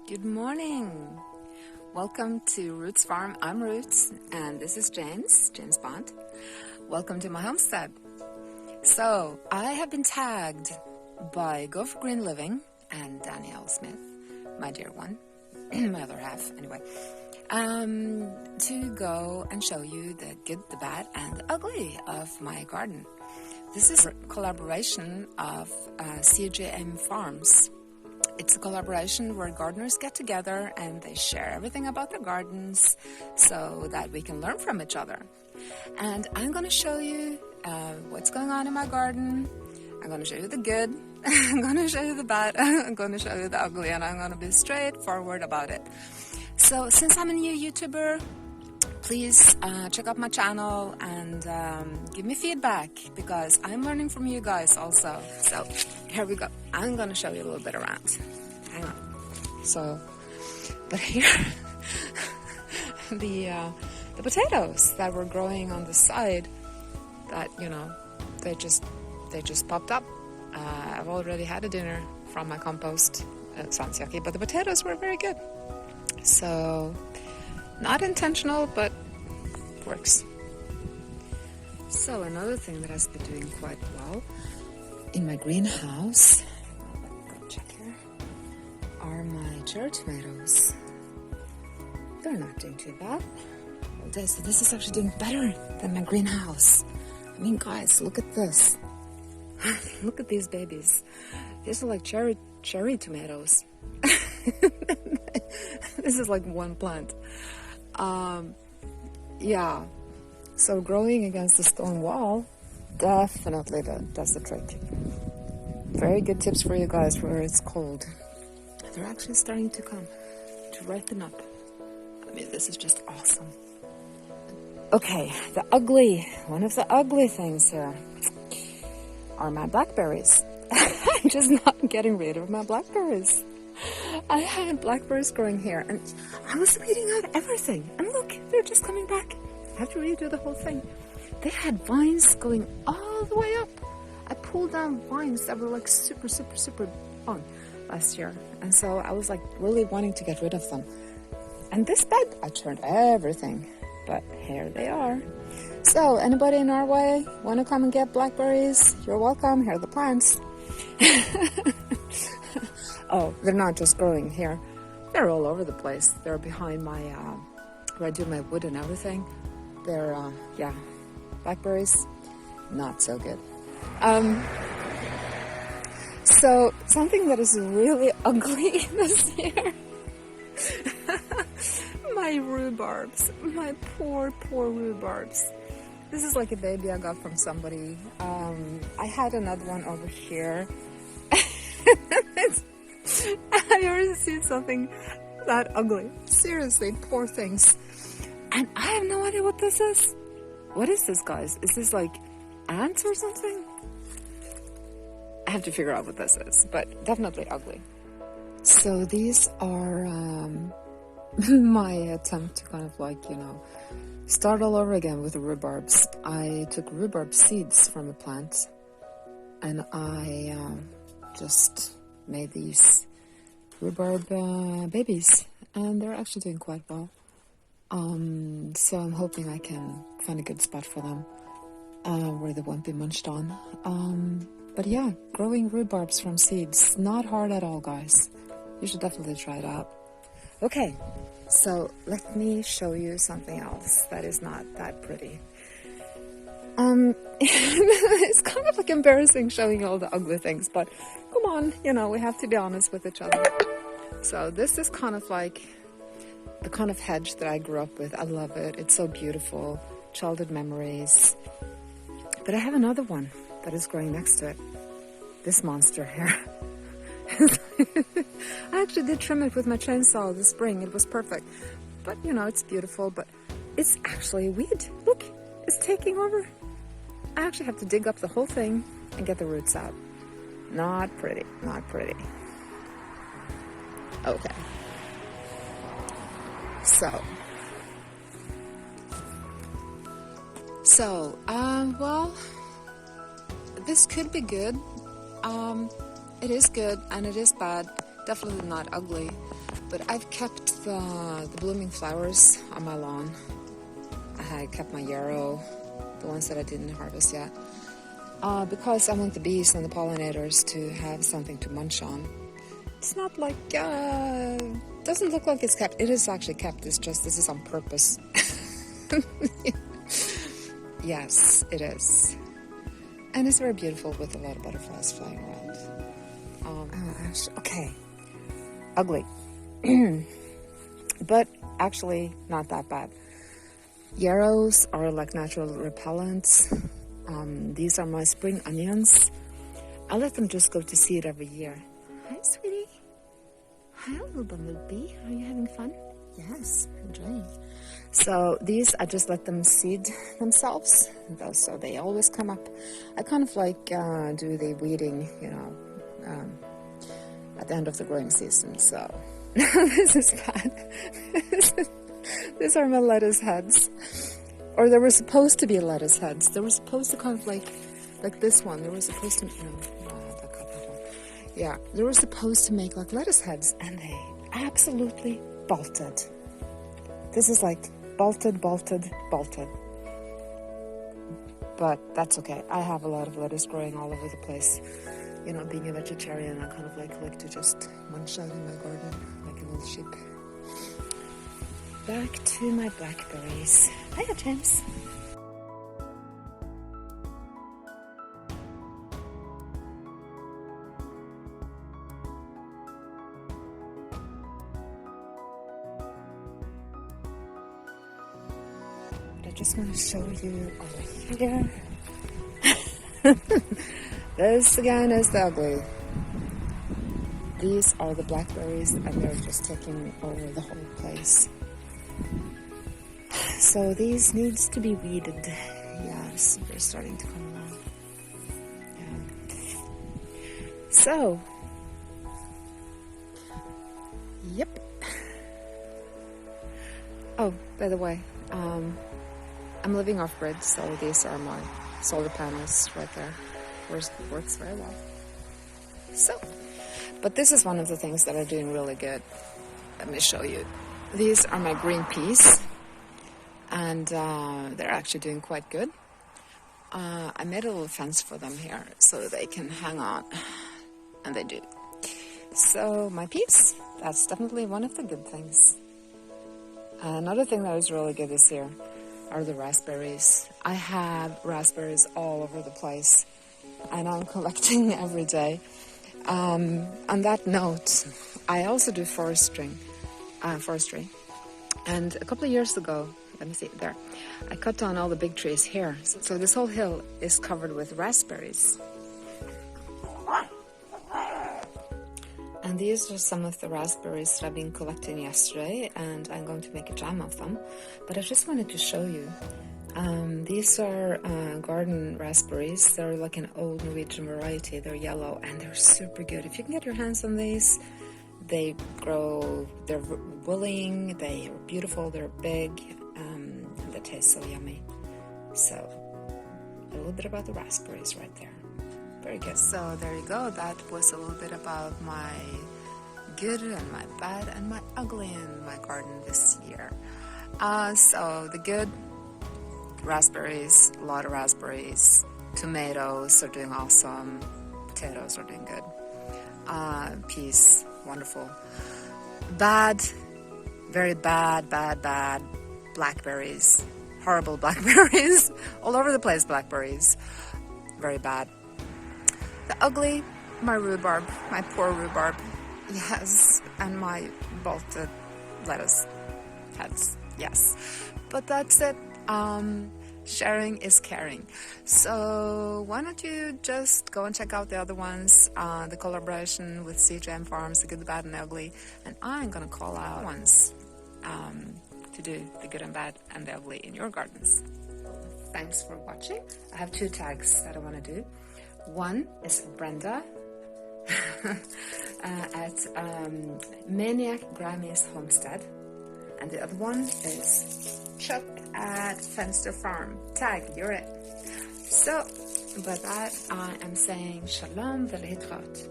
Good morning. Welcome to Roots Farm. I'm Roots, and this is James Bond. Welcome to my homestead. So, I have been tagged by Go for Green Living and Danielle Smith, my dear one, my other half, anyway, to go and show you the good, the bad, and the ugly of my garden. This is a collaboration of CJM Farms. It's a collaboration where gardeners get together and they share everything about their gardens so that we can learn from each other. And I'm going to show you what's going on in my garden. I'm going to show you the good, I'm going to show you the bad, I'm going to show you the ugly, and I'm going to be straightforward about it. So since I'm a new YouTuber, please check out my channel and give me feedback, because I'm learning from you guys also. So here we go. I'm going to show you a little bit around. Hang on. So, but here, the potatoes that were growing on the side, that, you know, they just popped up. I've already had a dinner from my compost. It sounds yucky, but the potatoes were very good. So, not intentional, but works. So another thing that has been doing quite well in my greenhouse, check here, are my cherry tomatoes. They're not doing too bad. This is actually doing better than my greenhouse. I mean, guys, look at this. Look at these babies. These are like cherry tomatoes. This is like one plant. Yeah, so growing against the stone wall definitely does the trick. Very good tips for you guys where it's cold. They're actually starting to come to ripen up. I mean, this is just awesome. Okay, one of the ugly things here are my blackberries. I'm just not getting rid of my blackberries. I had blackberries growing here, and I was weeding out everything. And look, they're just coming back. I have to redo the whole thing. They had vines going all the way up. I pulled down vines that were like super long last year. And so I was like really wanting to get rid of them. And this bed, I turned everything. But here they are. So anybody in Norway want to come and get blackberries? You're welcome. Here are the plants. Oh, they're not just growing here. They're all over the place. They're behind my, where I do my wood and everything. They're, yeah, blackberries, not so good. So something that is really ugly this year. My rhubarbs, my poor rhubarbs. This is like a baby I got from somebody. I had another one over here. I never seen something that ugly. Seriously, poor things. And I have no idea what this is. What is this, guys? Is this like ants or something? I have to figure out what this is, but definitely ugly. So these are my attempt to kind of like, you know, start all over again with the rhubarbs. I took rhubarb seeds from a plant, and I just made these rhubarb babies, and they're actually doing quite well. So I'm hoping I can find a good spot for them where they won't be munched on. But yeah, growing rhubarbs from seeds, not hard at all, guys. You should definitely try it out. Okay, so let me show you something else that is not that pretty. It's kind of like embarrassing showing you all the ugly things, but come on, you know, we have to be honest with each other. So this is kind of like the kind of hedge that I grew up with. I love it. It's so beautiful. Childhood memories. But I have another one that is growing next to it. This monster here. I actually did trim it with my chainsaw this spring. It was perfect. But, you know, it's beautiful, but it's actually a weed. Look, it's taking over. I actually have to dig up the whole thing and get the roots out. Not pretty, not pretty. Okay. So, well, this could be good. It is good and it is bad. Definitely not ugly. But I've kept the blooming flowers on my lawn. I kept my yarrow, the ones that I didn't harvest yet, because I want the bees and the pollinators to have something to munch on. It's not like, doesn't look like it's kept. It is actually kept, it's just this is on purpose. Yes, it is. And it's very beautiful with a lot of butterflies flying around. Okay, ugly. But actually not that bad. Yarrows are like natural repellents. These are my spring onions. I let them just go to seed every year. Hi, sweetie. Hi, little bumblebee. Are you having fun? Yes, enjoying. So these, I just let them seed themselves, so they always come up. I kind of like do the weeding, you know, at the end of the growing season. So this is bad. These are my lettuce heads, or they were supposed to be lettuce heads. They were supposed to kind of like this one. They were supposed to, yeah, they were supposed to make like lettuce heads, and they absolutely bolted. This is like bolted. But that's okay. I have a lot of lettuce growing all over the place. You know, being a vegetarian, I kind of like to just munch out in my garden like a little sheep. Back to my blackberries. Hiya, James. I just want to show you over here. This again is the ugly. These are the blackberries, and they're just taking over the whole place. So these needs to be weeded. Yes, they're starting to come along. Yeah. So, yep. Oh, by the way, I'm living off grid, so these are my solar panels right there. Works very well. So, but this is one of the things that are doing really good. Let me show you. These are my green peas, and they're actually doing quite good. I made a little fence for them here so they can hang on, and they do. So my peas, that's definitely one of the good things. Another thing that is really good this year are the raspberries. I have raspberries all over the place, and I'm collecting every day. On that note, I also do forestry. And a couple of years ago, let me see, there, I cut down all the big trees here. So this whole hill is covered with raspberries. And these are some of the raspberries that I've been collecting yesterday, and I'm going to make a jam of them. But I just wanted to show you. These are garden raspberries. They're like an old Norwegian variety. They're yellow, and they're super good. If you can get your hands on these, they grow, they're willing, they are beautiful, they're big, and they taste so yummy. So, a little bit about the raspberries right there. Very good. So there you go. That was a little bit about my good and my bad and my ugly in my garden this year. So the good, raspberries, a lot of raspberries. Tomatoes are doing awesome. Potatoes are doing good. Peas, wonderful. Bad, very bad. Blackberries, horrible blackberries. All over the place, blackberries. Very bad. The ugly, my rhubarb, my poor rhubarb, yes, and my bolted lettuce heads, yes. But that's it. Sharing is caring. So why don't you just go and check out the other ones, the collaboration with CJM Farms, the good, the bad, and the ugly, and I'm gonna call out ones to do the good and bad and the ugly in your gardens. Thanks for watching. I have 2 tags that I want to do. One is Brenda at MAINEiac Grammie's Homestead, and the other one is Chuck at Fensterfarm. Tag, you're it. So, by that, I am saying shalom v'lehitraot.